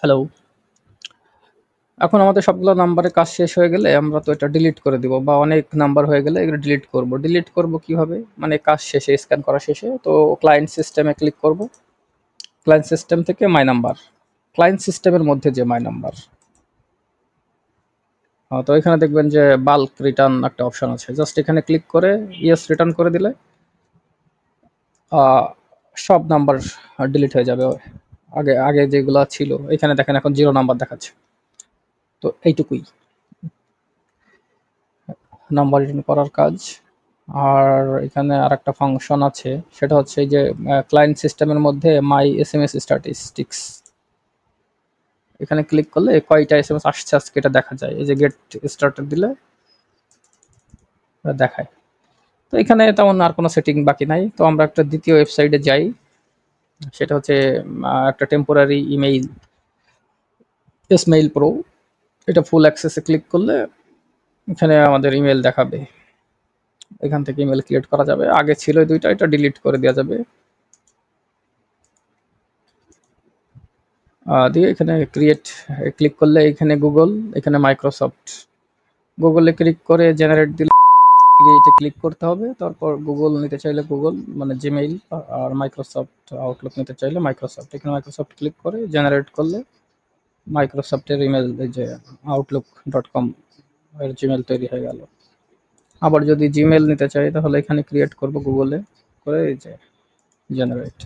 Hello. এখন আমাদের সবগুলো নাম্বারের কাজ শেষ হয়ে গেলে আমরা তো এটা ডিলিট করে দিব বা অনেক নাম্বার হয়ে গেলে এগুলো ডিলিট করব। ডিলিট করব কিভাবে? মানে কাজ শেষে স্ক্যান করা শেষে তো ক্লায়েন্ট সিস্টেমে ক্লিক করব। ক্লায়েন্ট সিস্টেম থেকে মাই নাম্বার। ক্লায়েন্ট সিস্টেমের মধ্যে যে মাই নাম্বার। তো এখানে দেখবেন যে বাল্ক রিটার্ন একটা অপশন আছে। জাস্ট এখানে ক্লিক করে ইয়েস রিটার্ন করে দিলে আ সব নাম্বার ডিলিট হয়ে যাবে। আগে আগে যেগুলা ছিল এখানে দেখেন এখন 0 নাম্বার দেখাচ্ছে। তো এইটুকুই নাম্বার রিটার্ন করার কাজ। আর এখানে আরেকটা ফাংশন আছে সেটা হচ্ছে এই যে ক্লায়েন্ট সিস্টেমের মধ্যে মাই এসএমএস স্ট্যাটিস্টিক্স এখানে ক্লিক করলে কয়টা এসএমএস আসছে আজকে এটা দেখা যায়। এই যে গেট স্টার্টেড দিলে দেখায়। তো এখানে তেমন আর কোনো সেটিং বাকি নাই। তো আমরা একটা দ্বিতীয় ওয়েবসাইটে যাই। সেটা হচ্ছে একটা টেম্পোরারি ইমেইল এসমেইল প্রো। এটা ফুল অ্যাক্সেসে ক্লিক করলে এখানে আমাদের ইমেল দেখাবে। এখান থেকে ইমেল ক্রিয়েট করা যাবে। আগে ছিল এই দুইটা, এটা ডিলিট করে দেওয়া যাবে। দিয়ে এখানে ক্রিয়েট ক্লিক করলে এখানে গুগল, এখানে মাইক্রোসফট। গুগলে ক্লিক করে জেনারেট দিলে ক্রিয়েটে ক্লিক করতে হবে। তারপর গুগল নিতে চাইলে গুগল মানে জিমেইল, আর মাইক্রোসফট আউটলুক নিতে চাইলে মাইক্রোসফট। এখানে মাইক্রোসফট ক্লিক করে জেনারেট করলে মাইক্রোসফটের ইমেল এই যে outlook.com এর জিমেল তৈরি হয়ে গেল। আবার যদি জিমেল নিতে চাই তাহলে এখানে ক্রিয়েট করব গুগলে করে এই যে জেনারেট।